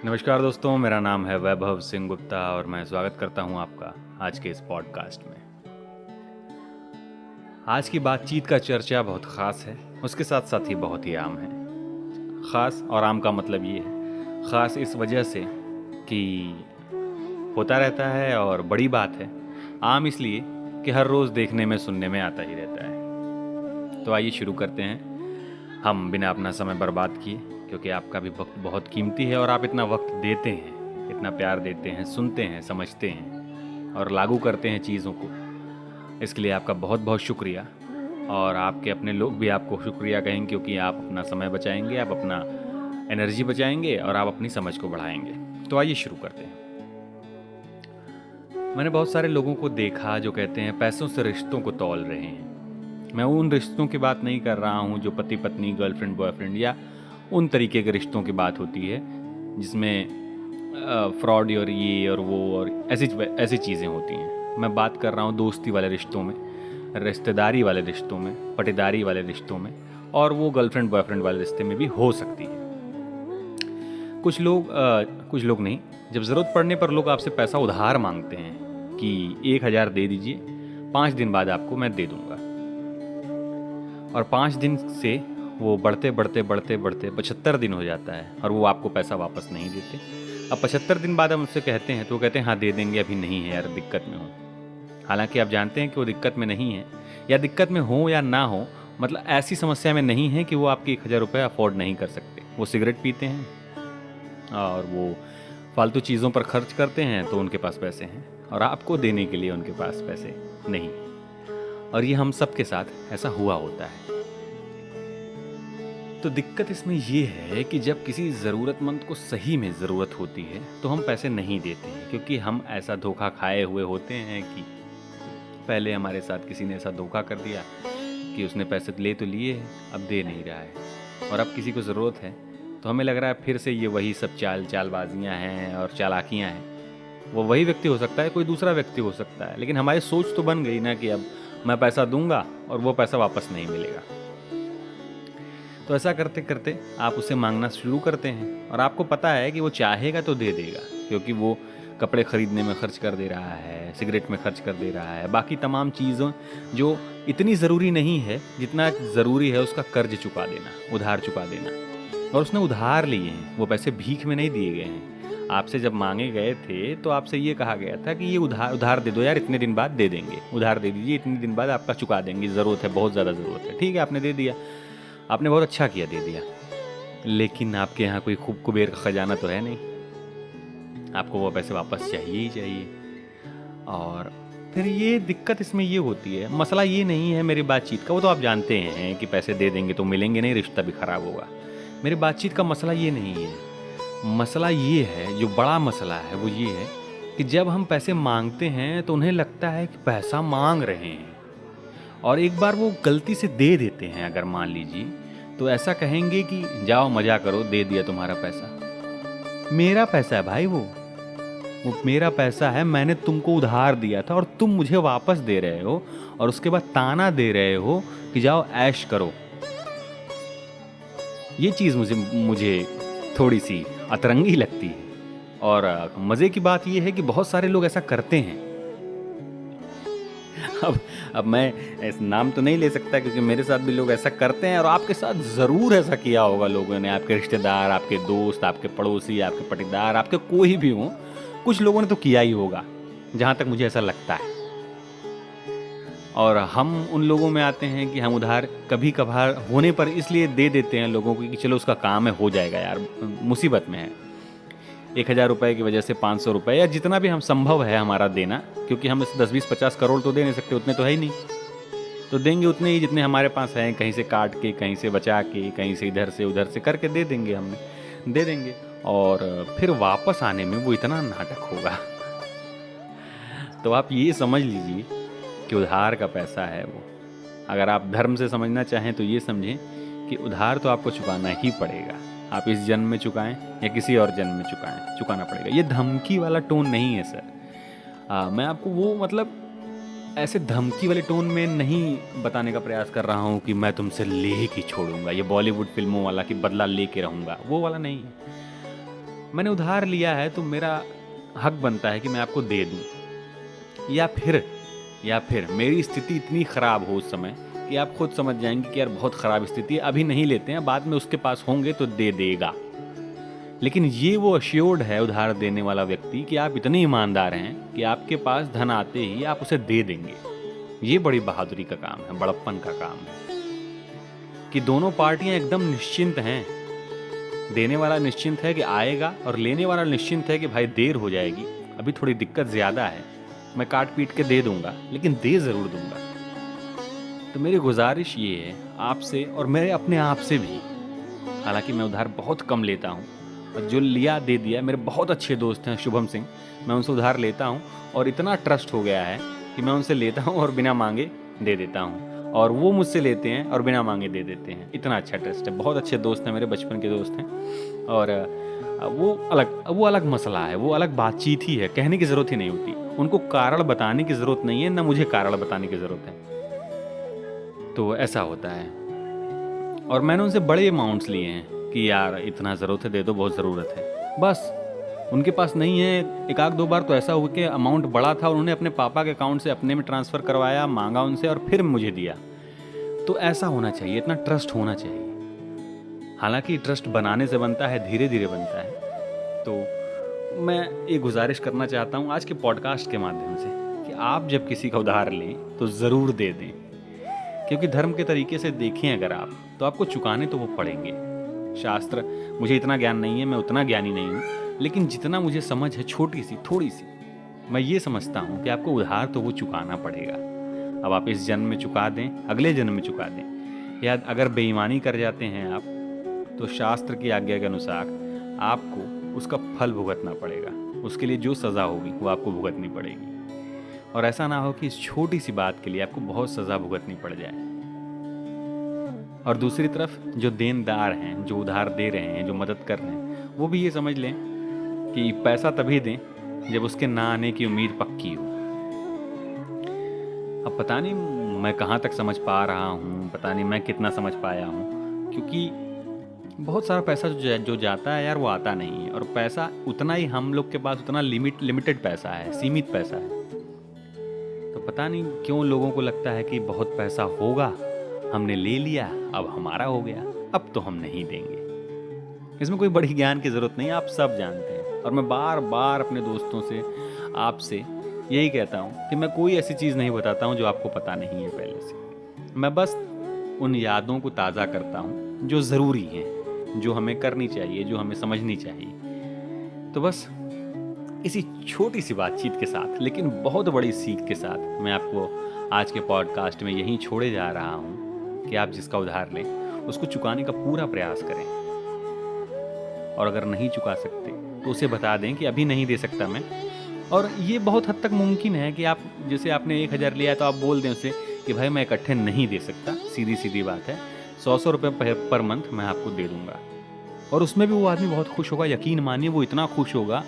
नमस्कार दोस्तों, मेरा नाम है वैभव सिंह गुप्ता और मैं स्वागत करता हूं आपका आज के इस पॉडकास्ट में। आज की बातचीत का चर्चा बहुत ख़ास है, उसके साथ साथ ही बहुत ही आम है। ख़ास और आम का मतलब ये है, ख़ास इस वजह से कि होता रहता है और बड़ी बात है। आम इसलिए कि हर रोज़ देखने में सुनने में आता ही रहता है। तो आइए शुरू करते हैं हम बिना अपना समय बर्बाद किए, क्योंकि आपका भी वक्त बहुत कीमती है और आप इतना वक्त देते हैं, इतना प्यार देते हैं, सुनते हैं, समझते हैं और लागू करते हैं चीज़ों को। इसके लिए आपका बहुत बहुत शुक्रिया। और आपके अपने लोग भी आपको शुक्रिया कहेंगे, क्योंकि आप अपना समय बचाएंगे, आप अपना एनर्जी बचाएंगे और आप अपनी समझ को बढ़ाएंगे। तो आइए शुरू करते हैं। मैंने बहुत सारे लोगों को देखा जो कहते हैं पैसों से रिश्तों को तौल रहे हैं। मैं उन रिश्तों की बात नहीं कर रहा हूँ जो पति पत्नी, गर्लफ्रेंड बॉयफ्रेंड या उन तरीके के रिश्तों की बात होती है जिसमें फ्रॉड और ये और वो और ऐसी चीज़ें होती हैं। मैं बात कर रहा हूँ दोस्ती वाले रिश्तों में, रिश्तेदारी वाले रिश्तों में, पटीदारी वाले रिश्तों में, और वो गर्लफ्रेंड बॉयफ्रेंड वाले रिश्ते में भी हो सकती है। कुछ लोग नहीं, जब ज़रूरत पड़ने पर लोग आपसे पैसा उधार मांगते हैं कि 1,000 दे दीजिए, 5 दिन बाद आपको मैं दे दूँगा। और 5 दिन से वो बढ़ते 75 दिन हो जाता है और वो आपको पैसा वापस नहीं देते। अब 75 दिन बाद हम उससे कहते हैं तो वो कहते हैं हाँ दे देंगे, अभी नहीं है यार, दिक्कत में हो। हालांकि आप जानते हैं कि वो दिक्कत में नहीं है, या दिक्कत में हो या ना हो, मतलब ऐसी समस्या में नहीं है कि वो आपके 1,000 रुपये अफोर्ड नहीं कर सकते। वो सिगरेट पीते हैं और वो फालतू चीज़ों पर खर्च करते हैं, तो उनके पास पैसे हैं और आपको देने के लिए उनके पास पैसे नहीं। और ये हम सब के साथ ऐसा हुआ होता है। तो दिक्कत इसमें ये है कि जब किसी ज़रूरतमंद को सही में ज़रूरत होती है तो हम पैसे नहीं देते हैं, क्योंकि हम ऐसा धोखा खाए हुए होते हैं कि पहले हमारे साथ किसी ने ऐसा धोखा कर दिया कि उसने पैसे ले तो लिए, अब दे नहीं रहा है। और अब किसी को ज़रूरत है तो हमें लग रहा है फिर से ये वही सब चालबाजियाँ हैं और चालाकियाँ हैं। वो वही व्यक्ति हो सकता है, कोई दूसरा व्यक्ति हो सकता है, लेकिन हमारी सोच तो बन गई ना कि अब मैं पैसा दूंगा और वो पैसा वापस नहीं मिलेगा। तो ऐसा करते करते आप उसे मांगना शुरू करते हैं और आपको पता है कि वो चाहेगा तो दे देगा, क्योंकि वो कपड़े खरीदने में खर्च कर दे रहा है, सिगरेट में खर्च कर दे रहा है, बाकी तमाम चीज़ों जो इतनी ज़रूरी नहीं है जितना ज़रूरी है उसका कर्ज चुका देना, उधार चुका देना। और उसने उधार लिए हैं, वो पैसे भीख में नहीं दिए गए हैं। आपसे जब मांगे गए थे तो आपसे ये कहा गया था कि ये उधार दे दो यार, इतने दिन बाद दे देंगे, उधार दे दीजिए, इतने दिन बाद आपका चुका देंगे, ज़रूरत है, बहुत ज़्यादा ज़रूरत है। ठीक है, आपने दे दिया, आपने बहुत अच्छा किया, दे दिया, लेकिन आपके यहाँ कोई खूब कुबेर का खजाना तो है नहीं, आपको वो पैसे वापस चाहिए ही चाहिए। और फिर ये दिक्कत इसमें ये होती है, मसला ये नहीं है मेरी बातचीत का, वो तो आप जानते हैं कि पैसे दे देंगे तो मिलेंगे नहीं, रिश्ता भी ख़राब होगा। मेरी बातचीत का मसला ये नहीं है। मसला ये है, जो बड़ा मसला है वो ये है कि जब हम पैसे मांगते हैं तो उन्हें लगता है कि पैसा मांग रहे हैं, और एक बार वो गलती से दे देते हैं अगर मान लीजिए, तो ऐसा कहेंगे कि जाओ मजा करो, दे दिया तुम्हारा पैसा। मेरा पैसा है भाई, वो मेरा पैसा है, मैंने तुमको उधार दिया था और तुम मुझे वापस दे रहे हो और उसके बाद ताना दे रहे हो कि जाओ ऐश करो। ये चीज़ मुझे थोड़ी सी अतरंगी लगती है। और मज़े की बात ये है कि बहुत सारे लोग ऐसा करते हैं। अब मैं इस नाम तो नहीं ले सकता, क्योंकि मेरे साथ भी लोग ऐसा करते हैं और आपके साथ ज़रूर ऐसा किया होगा लोगों ने, आपके रिश्तेदार, आपके दोस्त, आपके पड़ोसी, आपके पटीदार, आपके कोई भी हो, कुछ लोगों ने तो किया ही होगा, जहाँ तक मुझे ऐसा लगता है। और हम उन लोगों में आते हैं कि हम उधार कभी कभार होने पर इसलिए दे देते हैं लोगों को कि चलो उसका काम है, हो जाएगा यार, मुसीबत में है, 1,000 रुपये की वजह से 500 रुपये या जितना भी हम संभव है हमारा देना, क्योंकि हम 10, 20, 50 करोड़ तो दे नहीं सकते, उतने तो है ही नहीं, तो देंगे उतने ही जितने हमारे पास हैं, कहीं से काट के, कहीं से बचा के, कहीं से इधर से उधर से करके दे देंगे, हमने दे देंगे। और फिर वापस आने में वो इतना नाटक होगा। तो आप ये समझ लीजिए कि उधार का पैसा है वो। अगर आप धर्म से समझना चाहें तो ये समझें कि उधार तो आपको चुकाना ही पड़ेगा, आप इस जन्म में चुकाएं या किसी और जन्म में चुकाना पड़ेगा। ये धमकी वाला टोन नहीं है सर। मैं आपको वो मतलब ऐसे धमकी वाले टोन में नहीं बताने का प्रयास कर रहा हूँ कि मैं तुमसे ले ही छोड़ूंगा, ये बॉलीवुड फिल्मों वाला कि बदला लेके रहूँगा, वो वाला नहीं है। मैंने उधार लिया है तो मेरा हक बनता है कि मैं आपको दे दूँ, या फिर मेरी स्थिति इतनी ख़राब हो उस समय कि आप खुद समझ जाएंगे कि यार बहुत ख़राब स्थिति है, अभी नहीं लेते हैं, बाद में उसके पास होंगे तो दे देगा। लेकिन ये वो अश्योर्ड है उधार देने वाला व्यक्ति कि आप इतने ईमानदार हैं कि आपके पास धन आते ही आप उसे दे देंगे। ये बड़ी बहादुरी का काम है, बड़प्पन का काम है कि दोनों पार्टियां एकदम निश्चिंत हैं। देने वाला निश्चिंत है कि आएगा और लेने वाला निश्चिंत है कि भाई देर हो जाएगी, अभी थोड़ी दिक्कत ज़्यादा है, मैं काट पीट के दे दूंगा लेकिन दे ज़रूर दूंगा। तो मेरी गुजारिश ये है आपसे और मेरे अपने आप से भी, हालांकि मैं उधार बहुत कम लेता हूँ और जो लिया दे दिया। मेरे बहुत अच्छे दोस्त हैं शुभम सिंह, मैं उनसे उधार लेता हूँ और इतना ट्रस्ट हो गया है कि मैं उनसे लेता हूँ और बिना मांगे दे देता हूँ, और वो मुझसे लेते हैं और बिना मांगे दे देते हैं। इतना अच्छा ट्रस्ट है। बहुत अच्छे दोस्त हैं, मेरे बचपन के दोस्त हैं, और वो अलग मसला है, वो अलग बातचीत ही है, कहने की ज़रूरत ही नहीं होती। उनको कारण बताने की ज़रूरत नहीं है, ना मुझे कारण बताने की ज़रूरत है। तो ऐसा होता है। और मैंने उनसे बड़े अमाउंट्स लिए हैं कि यार इतना ज़रूरत है, दे दो, बहुत ज़रूरत है। बस उनके पास नहीं है। एक आध दो बार तो ऐसा हुआ कि अमाउंट बड़ा था, उन्होंने अपने पापा के अकाउंट से अपने में ट्रांसफ़र करवाया, मांगा उनसे और फिर मुझे दिया। तो ऐसा होना चाहिए, इतना ट्रस्ट होना चाहिए। हालांकि ट्रस्ट बनाने से बनता है, धीरे धीरे बनता है। तो मैं एक गुजारिश करना चाहता हूँ आज के पॉडकास्ट के माध्यम से कि आप जब किसी का उधार लें तो ज़रूर दे दें, क्योंकि धर्म के तरीके से देखें अगर आप, तो आपको चुकाने तो वो पड़ेंगे। शास्त्र, मुझे इतना ज्ञान नहीं है, मैं उतना ज्ञानी नहीं हूँ, लेकिन जितना मुझे समझ है छोटी सी, थोड़ी सी, मैं ये समझता हूँ कि आपको उधार तो वो चुकाना पड़ेगा। अब आप इस जन्म में चुका दें, अगले जन्म में चुका दें, या अगर बेईमानी कर जाते हैं आप, तो शास्त्र की आज्ञा के अनुसार आपको उसका फल भुगतना पड़ेगा। उसके लिए जो सज़ा होगी वो आपको भुगतनी पड़ेगी। और ऐसा ना हो कि इस छोटी सी बात के लिए आपको बहुत सज़ा भुगतनी पड़ जाए। और दूसरी तरफ जो देनदार हैं, जो उधार दे रहे हैं, जो मदद कर रहे हैं, वो भी ये समझ लें कि पैसा तभी दें जब उसके ना आने की उम्मीद पक्की हो। अब पता नहीं मैं कहाँ तक समझ पा रहा हूँ, पता नहीं मैं कितना समझ पाया हूँ, क्योंकि बहुत सारा पैसा जो जाता है यार वो आता नहीं है। और पैसा उतना ही हम लोग के पास, उतना लिमिटेड पैसा है, सीमित पैसा है। तो पता नहीं क्यों लोगों को लगता है कि बहुत पैसा होगा, हमने ले लिया, अब हमारा हो गया, अब तो हम नहीं देंगे। इसमें कोई बड़ी ज्ञान की ज़रूरत नहीं है, आप सब जानते हैं। और मैं बार बार अपने दोस्तों से, आपसे यही कहता हूँ कि मैं कोई ऐसी चीज़ नहीं बताता हूँ जो आपको पता नहीं है पहले से। मैं बस उन यादों को ताज़ा करता हूँ जो ज़रूरी हैं, जो हमें करनी चाहिए, जो हमें समझनी चाहिए। तो बस इसी छोटी सी बातचीत के साथ, लेकिन बहुत बड़ी सीख के साथ, मैं आपको आज के पॉडकास्ट में यहीं छोड़े जा रहा हूँ कि आप जिसका उधार लें उसको चुकाने का पूरा प्रयास करें। और अगर नहीं चुका सकते तो उसे बता दें कि अभी नहीं दे सकता मैं। और ये बहुत हद तक मुमकिन है कि आप, जैसे आपने 1000 लिया है तो आप बोल दें उसे कि भाई मैं इकट्ठे नहीं दे सकता, सीधी सीधी बात है, 100 रुपये पर मंथ मैं आपको दे दूंगा। और उसमें भी वो आदमी बहुत खुश होगा, यकीन मानिए वो इतना खुश होगा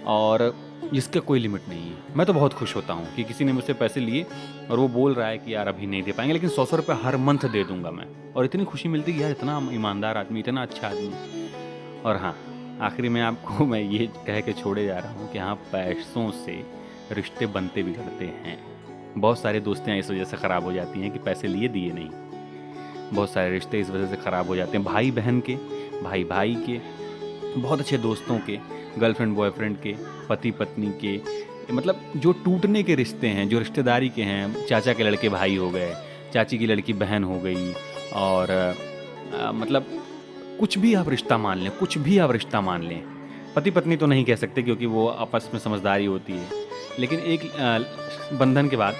और जिसका कोई लिमिट नहीं है। मैं तो बहुत खुश होता हूँ कि किसी ने मुझसे पैसे लिए और वो बोल रहा है कि यार अभी नहीं दे पाएंगे, लेकिन 100 रुपये हर मंथ दे दूंगा मैं। और इतनी खुशी मिलती है यार, इतना ईमानदार आदमी, इतना अच्छा आदमी। और हाँ, आखिरी में आपको मैं ये कह के छोड़े जा रहा हूँ कि हाँ, पैसों से रिश्ते बनते बिगड़ते हैं। बहुत सारे दोस्तियाँ इस वजह से ख़राब हो जाती हैं कि पैसे लिए दिए नहीं। बहुत सारे रिश्ते इस वजह से ख़राब हो जाते हैं, भाई बहन के, भाई भाई के, बहुत अच्छे दोस्तों के, गर्लफ्रेंड बॉयफ्रेंड के, पति पत्नी के, मतलब जो टूटने के रिश्ते हैं, जो रिश्तेदारी के हैं। चाचा के लड़के भाई हो गए, चाची की लड़की बहन हो गई, और मतलब कुछ भी आप रिश्ता मान लें, कुछ भी आप रिश्ता मान लें। पति पत्नी तो नहीं कह सकते क्योंकि वो आपस में समझदारी होती है, लेकिन एक बंधन के बाद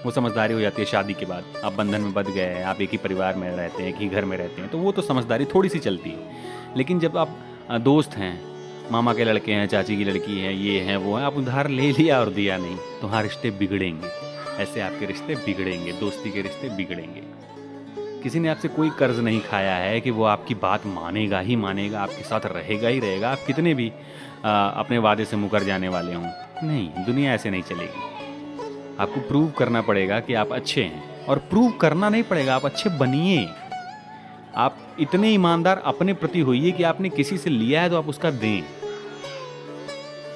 वो समझदारी हो जाती है। शादी के बाद आप बंधन में बंध गए हैं, आप एक ही परिवार में रहते हैं, एक ही घर में रहते हैं, तो वो तो समझदारी थोड़ी सी चलती है। लेकिन जब आप दोस्त हैं, मामा के लड़के हैं, चाची की लड़की है, ये हैं वो हैं, आप उधार ले लिया और दिया नहीं, तो हाँ, रिश्ते बिगड़ेंगे। ऐसे आपके रिश्ते बिगड़ेंगे, दोस्ती के रिश्ते बिगड़ेंगे। किसी ने आपसे कोई कर्ज नहीं खाया है कि वो आपकी बात मानेगा ही मानेगा, आपके साथ रहेगा ही रहेगा, आप कितने भी अपने वादे से मुकर जाने वाले हों। नहीं, दुनिया ऐसे नहीं चलेगी। आपको प्रूव करना पड़ेगा कि आप अच्छे हैं, और प्रूव करना नहीं पड़ेगा, आप अच्छे बनिए। आप इतने ईमानदार अपने प्रति होइए कि आपने किसी से लिया है तो आप उसका दें,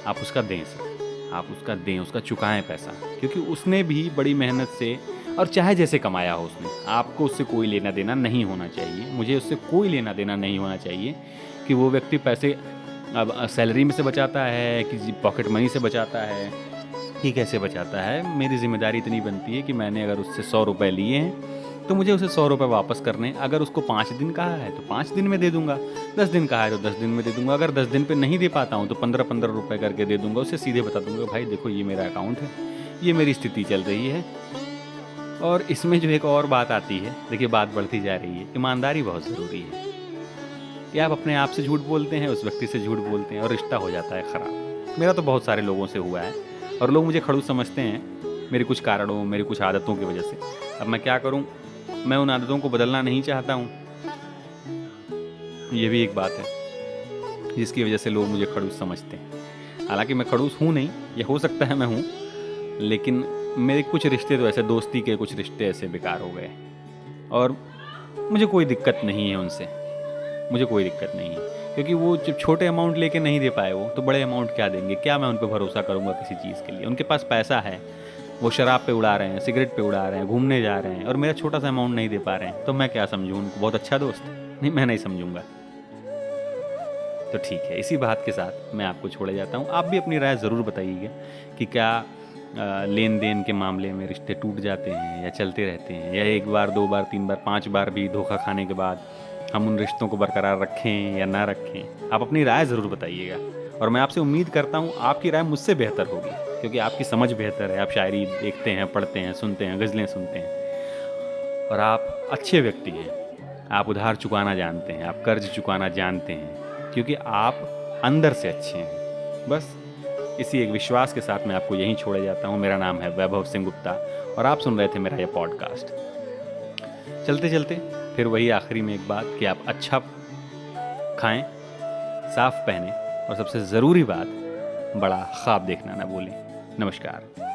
आप उसका दें सर, आप उसका दें, उसका चुकाएं पैसा, क्योंकि उसने भी बड़ी मेहनत से और चाहे जैसे कमाया हो उसने, आपको उससे कोई लेना देना नहीं होना चाहिए, मुझे उससे कोई लेना देना नहीं होना चाहिए कि वो व्यक्ति पैसे अब सैलरी में से बचाता है कि पॉकेट मनी से बचाता है कि कैसे बचाता है। मेरी जिम्मेदारी इतनी बनती है कि मैंने अगर उससे 100 रुपये लिए हैं तो मुझे उसे 100 रुपये वापस करने। अगर उसको 5 दिन कहा है तो 5 दिन में दे दूंगा, 10 दिन कहा है तो 10 दिन में दे दूंगा। अगर 10 दिन पे नहीं दे पाता हूँ तो 15-15 रुपये करके दे दूंगा। उसे सीधे बता दूंगा, भाई देखो ये मेरा अकाउंट है, ये मेरी स्थिति चल रही है। और इसमें जो एक और बात आती है, देखिए बात बढ़ती जा रही है, ईमानदारी बहुत ज़रूरी है। कि आप अपने आप से झूठ बोलते हैं, उस व्यक्ति से झूठ बोलते हैं और रिश्ता हो जाता है ख़राब। मेरा तो बहुत सारे लोगों से हुआ है और लोग मुझे खड़ूस समझते हैं मेरे कुछ कारणों, मेरी कुछ आदतों की वजह से। अब मैं क्या करूं, मैं उन आदतों को बदलना नहीं चाहता हूं। ये भी एक बात है जिसकी वजह से लोग मुझे खड़ूस समझते हैं। हालांकि मैं खड़ूस हूं नहीं, ये हो सकता है मैं हूं, लेकिन मेरे कुछ रिश्ते तो ऐसे, दोस्ती के कुछ रिश्ते ऐसे बेकार हो गए और मुझे कोई दिक्कत नहीं है उनसे, मुझे कोई दिक्कत नहीं है। क्योंकि वो जब छोटे अमाउंट लेके नहीं दे पाए वो, तो बड़े अमाउंट क्या देंगे? क्या मैं उन पर भरोसा करूँगा किसी चीज़ के लिए? उनके पास पैसा है, वो शराब पे उड़ा रहे हैं, सिगरेट पे उड़ा रहे हैं, घूमने जा रहे हैं और मेरा छोटा सा अमाउंट नहीं दे पा रहे हैं, तो मैं क्या समझूँ उनको बहुत अच्छा दोस्त? नहीं, मैं नहीं समझूंगा। तो ठीक है, इसी बात के साथ मैं आपको छोड़े जाता हूँ। आप भी अपनी राय ज़रूर बताइएगा कि क्या लेन देन के मामले में रिश्ते टूट जाते हैं या चलते रहते हैं, या 1 बार 2 बार 3 बार 5 बार भी धोखा खाने के बाद हम उन रिश्तों को बरकरार रखें या ना रखें। आप अपनी राय ज़रूर बताइएगा और मैं आपसे उम्मीद करता हूँ आपकी राय मुझसे बेहतर होगी, क्योंकि आपकी समझ बेहतर है। आप शायरी देखते हैं, पढ़ते हैं, सुनते हैं, गज़लें सुनते हैं और आप अच्छे व्यक्ति हैं। आप उधार चुकाना जानते हैं, आप कर्ज चुकाना जानते हैं, क्योंकि आप अंदर से अच्छे हैं। बस इसी एक विश्वास के साथ मैं आपको यहीं छोड़े जाता हूँ। मेरा नाम है वैभव सिंह गुप्ता और आप सुन रहे थे मेरा यह पॉडकास्ट। चलते चलते फिर वही आखिरी में एक बात कि आप अच्छा खाएं, साफ पहने और सबसे ज़रूरी बात, बड़ा ख्वाब देखना ना भूलें। नमस्कार।